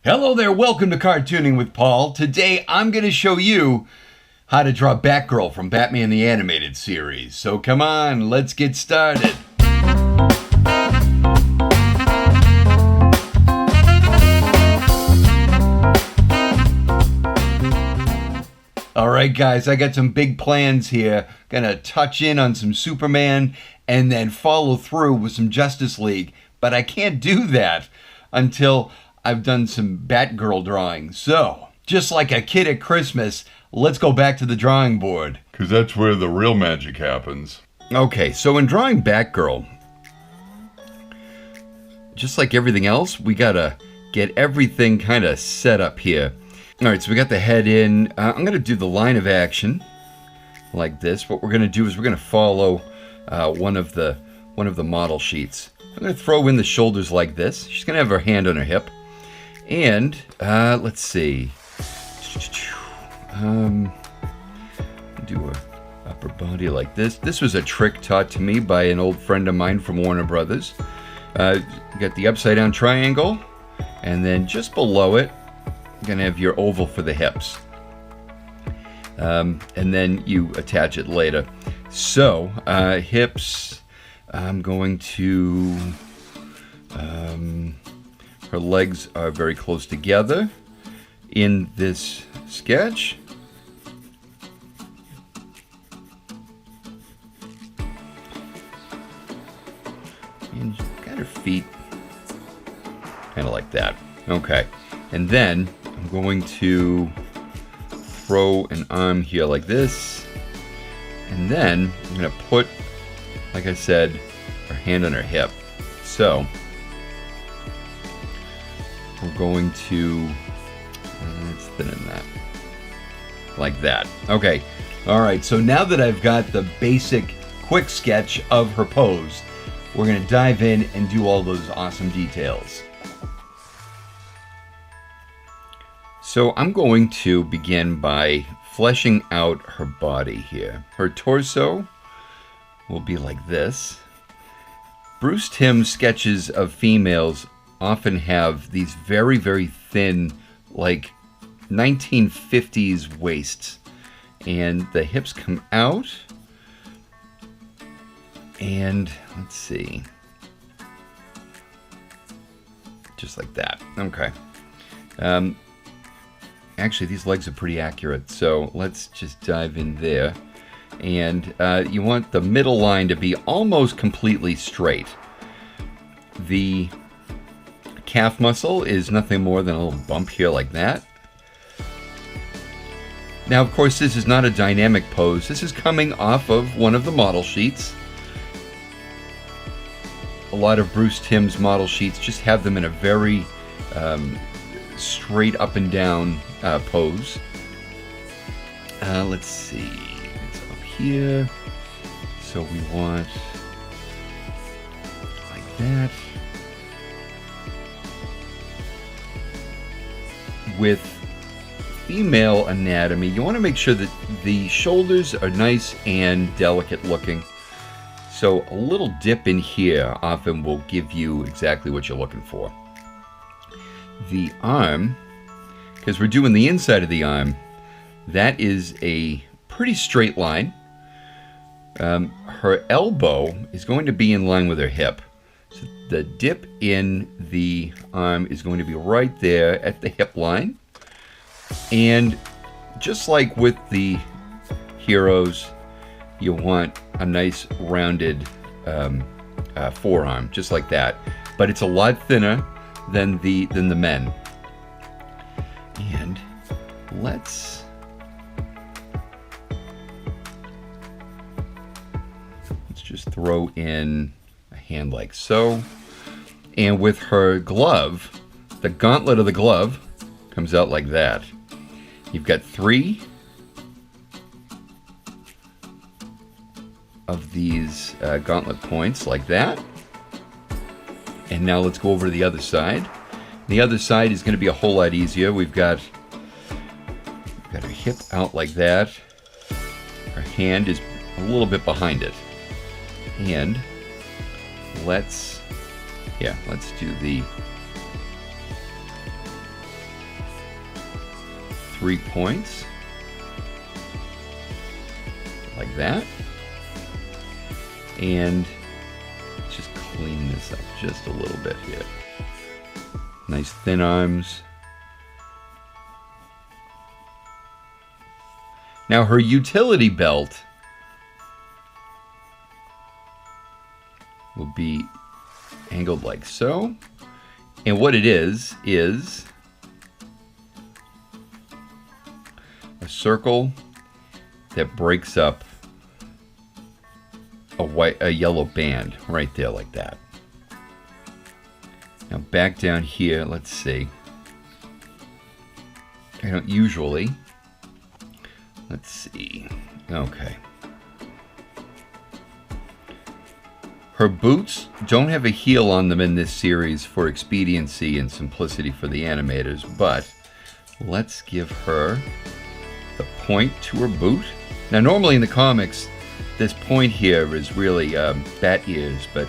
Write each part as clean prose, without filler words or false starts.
Hello there, welcome to Cartooning with Paul. Today I'm going to show you how to draw Batgirl from Batman the Animated Series. So come on, let's get started. Alright guys, I got some big plans here. Gonna touch in on some Superman and then follow through with some Justice League. But I can't do that until I've done some Batgirl drawing. So, just like a kid at Christmas, let's go back to the drawing board. Because that's where the real magic happens. Okay, so in drawing Batgirl, just like everything else, we gotta get everything kind of set up here. Alright, so we got the head in. I'm gonna do the line of action like this. What we're gonna do is we're gonna follow one of the model sheets. I'm gonna throw in the shoulders like this. She's gonna have her hand on her hip. And, let's see. Do her upper body like this. This was a trick taught to me by an old friend of mine from Warner Brothers. You got the upside down triangle, and then just below it, you're gonna have your oval for the hips. And then you attach it later. So, hips, I'm going to, her legs are very close together in this sketch. And got her feet kind of like that. Okay. And then I'm going to throw an arm here like this. And then I'm going to put, like I said, her hand on her hip. So we're going to, let's thin that, like that. Okay, all right, so now that I've got the basic quick sketch of her pose, we're gonna dive in and do all those awesome details. So I'm going to begin by fleshing out her body here. Her torso will be like this. Bruce Timm's sketches of females often have these very, very thin, like 1950s waists. And the hips come out. And let's see. Just like that. Okay. Actually, these legs are pretty accurate. So let's just dive in there. And you want the middle line to be almost completely straight. The calf muscle is nothing more than a little bump here like that. Now, of course, this is not a dynamic pose. This is coming off of one of the model sheets. A lot of Bruce Timm's model sheets just have them in a very straight up and down pose. Let's see. It's up here. So we want like that. With female anatomy, you want to make sure that the shoulders are nice and delicate looking. So a little dip in here often will give you exactly what you're looking for. The arm, because we're doing the inside of the arm, that is a pretty straight line. Her elbow is going to be in line with her hip. So the dip in the arm is going to be right there at the hip line. And just like with the heroes, you want a nice rounded forearm, just like that. But it's a lot thinner than the men. And let's just throw in a hand like so. And with her glove, the gauntlet of the glove comes out like that. You've got 3 of these gauntlet points like that. And now let's go over to the other side. The other side is going to be a whole lot easier. We've got her hip out like that. Her hand is a little bit behind it. And let's do the 3 points. Like that. And let's just clean this up just a little bit here. Nice thin arms. Now her utility belt will be angled like so. And what it is a circle that breaks up a yellow band right there like that. Now back down here, let's see. I don't usually. Let's see. Okay. Her boots don't have a heel on them in this series for expediency and simplicity for the animators, but let's give her the point to her boot. Now normally in the comics, this point here is really bat ears, but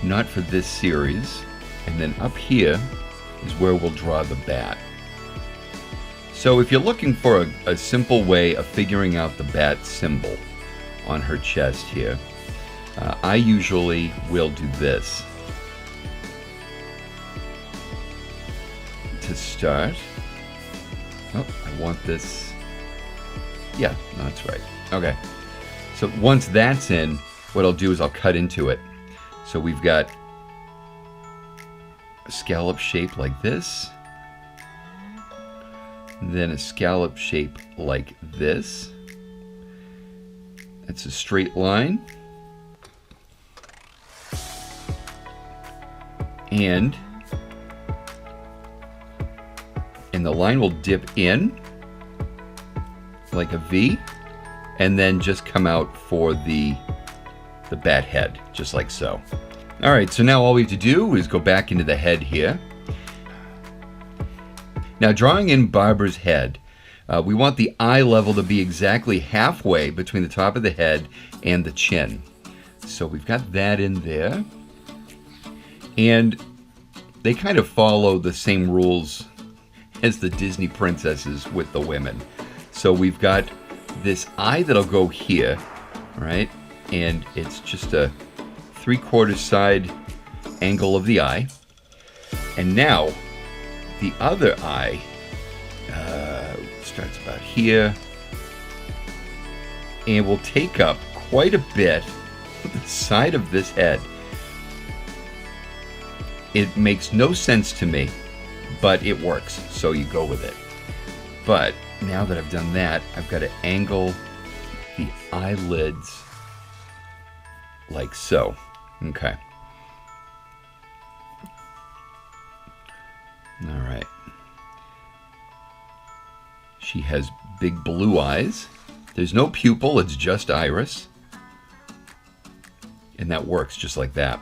not for this series. And then up here is where we'll draw the bat. So if you're looking for a simple way of figuring out the bat symbol on her chest here, I usually will do this. To start, oh, I want this. Yeah, that's right. Okay. So once that's in, what I'll do is I'll cut into it. So we've got a scallop shape like this, then a scallop shape like this. It's a straight line. And the line will dip in like a V and then just come out for the bat head, just like so. All right, so now all we have to do is go back into the head here. Now drawing in Barbara's head, we want the eye level to be exactly halfway between the top of the head and the chin. So we've got that in there. And they kind of follow the same rules as the Disney princesses with the women. So we've got this eye that'll go here, right? And it's just a 3/4 side angle of the eye. And now the other eye starts about here and will take up quite a bit of the side of this head. It makes no sense to me, but it works, so you go with it. But now that I've done that, I've got to angle the eyelids like so. Okay. All right. She has big blue eyes. There's no pupil, it's just iris. And that works just like that.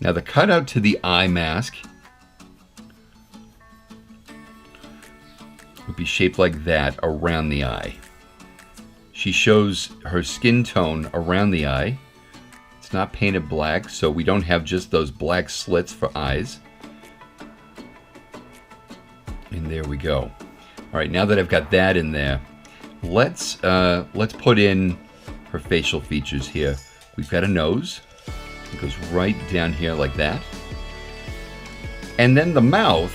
Now the cutout to the eye mask would be shaped like that around the eye. She shows her skin tone around the eye. It's not painted black, so we don't have just those black slits for eyes. And there we go. All right, now that I've got that in there, let's put in her facial features here. We've got a nose. It goes right down here like that. And then the mouth,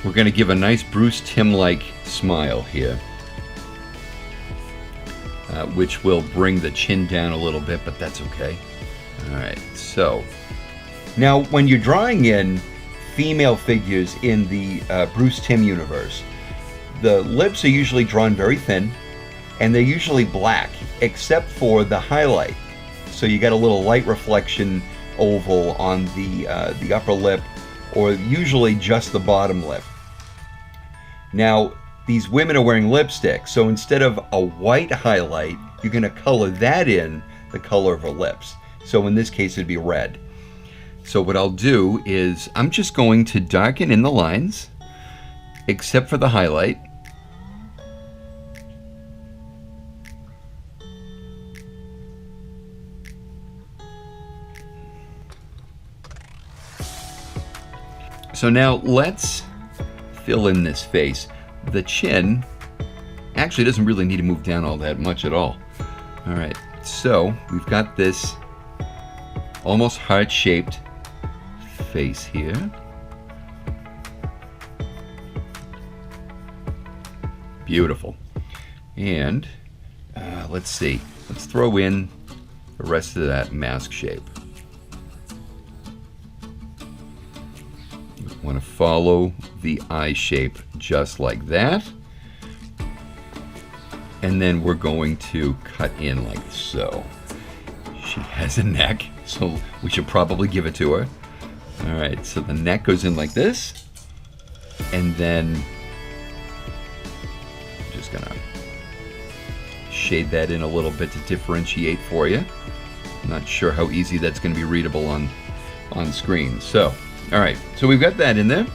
we're going to give a nice Bruce Timm-like smile here, which will bring the chin down a little bit, but that's okay. All right, so now when you're drawing in female figures in the Bruce Timm universe, the lips are usually drawn very thin, and they're usually black, except for the highlight. So you got a little light reflection oval on the upper lip, or usually just the bottom lip. Now, these women are wearing lipstick, so instead of a white highlight, you're going to color that in the color of her lips. So in this case, it'd be red. So what I'll do is I'm just going to darken in the lines, except for the highlight. So now let's fill in this face. The chin actually doesn't really need to move down all that much at all. All right, so we've got this almost heart-shaped face here. Beautiful. And let's see. Let's throw in the rest of that mask shape. You want to follow the eye shape just like that. And then we're going to cut in like so. She has a neck, so we should probably give it to her. All right, so the neck goes in like this. And then I'm just gonna shade that in a little bit to differentiate for you. I'm not sure how easy that's gonna be readable on screen. So, all right, so we've got that in there.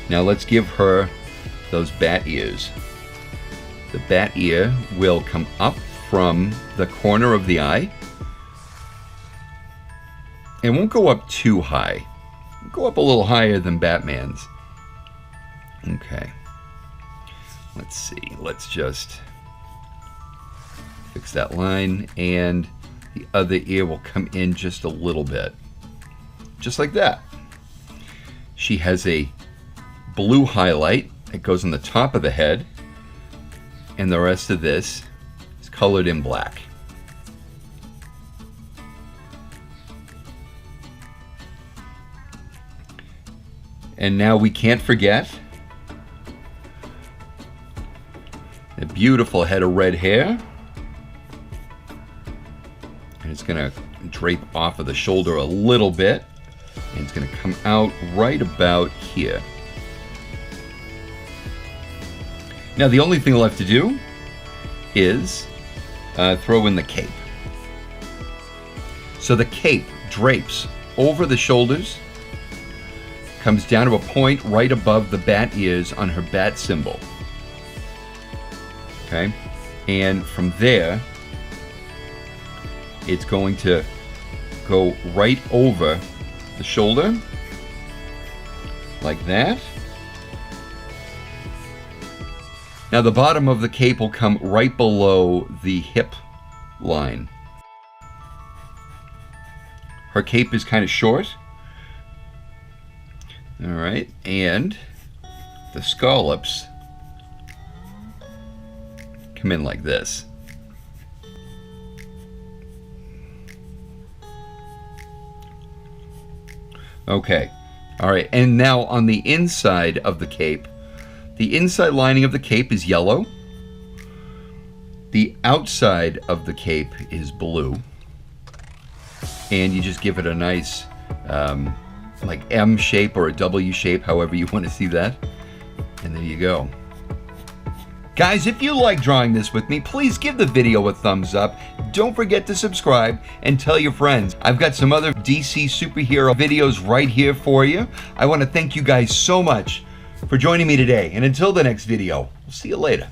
Now let's give her those bat ears. The bat ear will come up from the corner of the eye. It won't go up too high. It'll go up a little higher than Batman's. Okay. Let's see. Let's just fix that line. And the other ear will come in just a little bit. Just like that. She has a blue highlight that goes on the top of the head. And the rest of this is colored in black. And now we can't forget a beautiful head of red hair. And it's going to drape off of the shoulder a little bit. And it's going to come out right about here. Now the only thing left to do is throw in the cape. So the cape drapes over the shoulders, comes down to a point right above the bat ears on her bat symbol. Okay? And from there, it's going to go right over the shoulder, like that. Now the bottom of the cape will come right below the hip line. Her cape is kind of short. All right, and the scallops come in like this. Okay, all right, and now on the inside of the cape, the inside lining of the cape is yellow. The outside of the cape is blue. And you just give it a nice like M shape or a W shape, however you want to see that. And there you go. Guys, if you like drawing this with me, please give the video a thumbs up. Don't forget to subscribe and tell your friends. I've got some other DC superhero videos right here for you. I want to thank you guys so much for joining me today. And until the next video, we'll see you later.